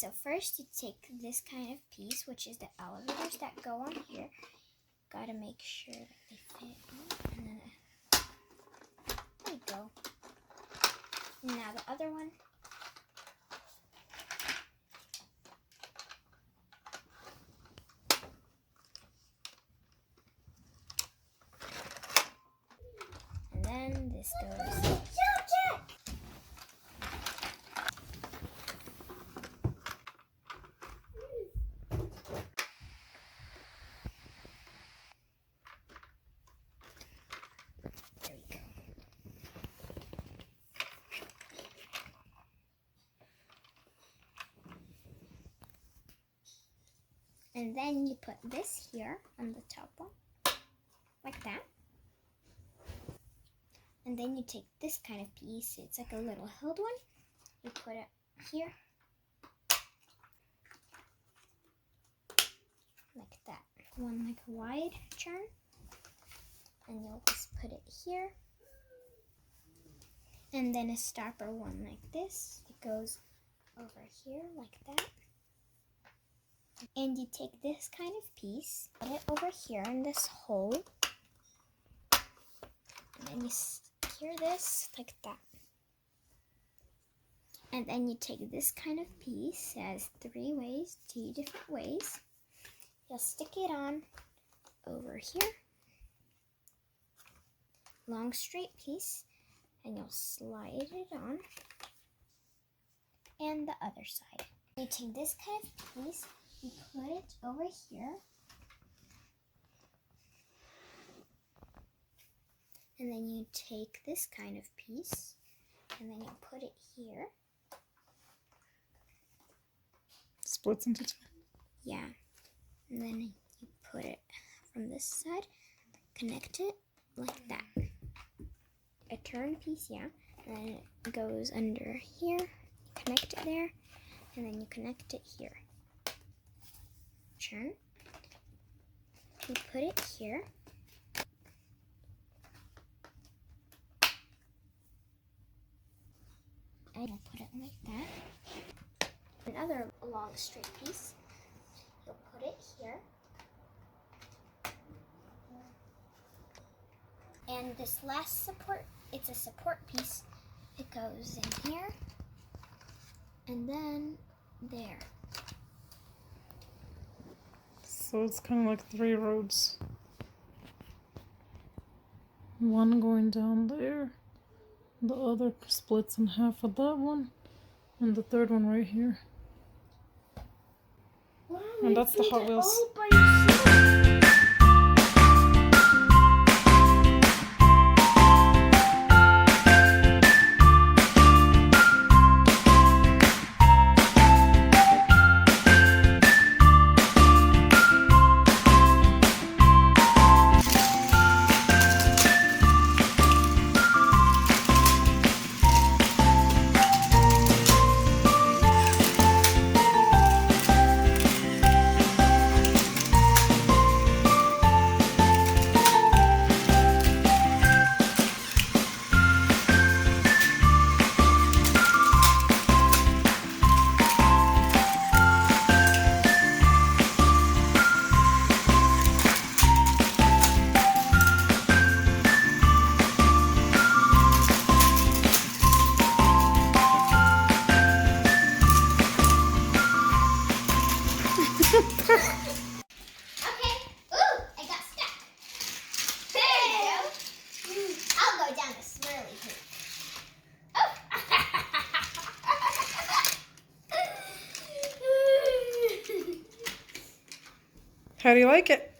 so first you take this kind of piece, which is the elevators that go on here. Gotta make sure that they fit on, and then there you go. Now the other one. And then this goes. And then you put this here on the top one, like that. And then you take this kind of piece, it's like a little hilled one, you put it here, like that. One like a wide turn, and you'll just put it here. And then a stopper one like this, it goes over here like that. And you take this kind of piece, put it over here in this hole, and then you secure this like that. And then you take this kind of piece, it has two different ways. You'll stick it on over here, long straight piece, and you'll slide it on, and the other side. You take this kind of piece, you put it over here, and then you take this kind of piece, and then you put it here. Splits into two. Yeah, and then you put it from this side, connect it like that. A turn piece, yeah, and then it goes under here, connect it there, and then you connect it here. Turn. You put it here. And you'll put it like that. Another long straight piece. You'll put it here. And this last support, it's a support piece. It goes in here. And then there. So it's kind of like 3 roads. One going down there, the other splits in half of that one, and the third one right here. Wow, and that's the Hot Wheels. Okay. Ooh, I got stuck. There you go. I'll go down the swirly poop. Oh. How do you like it?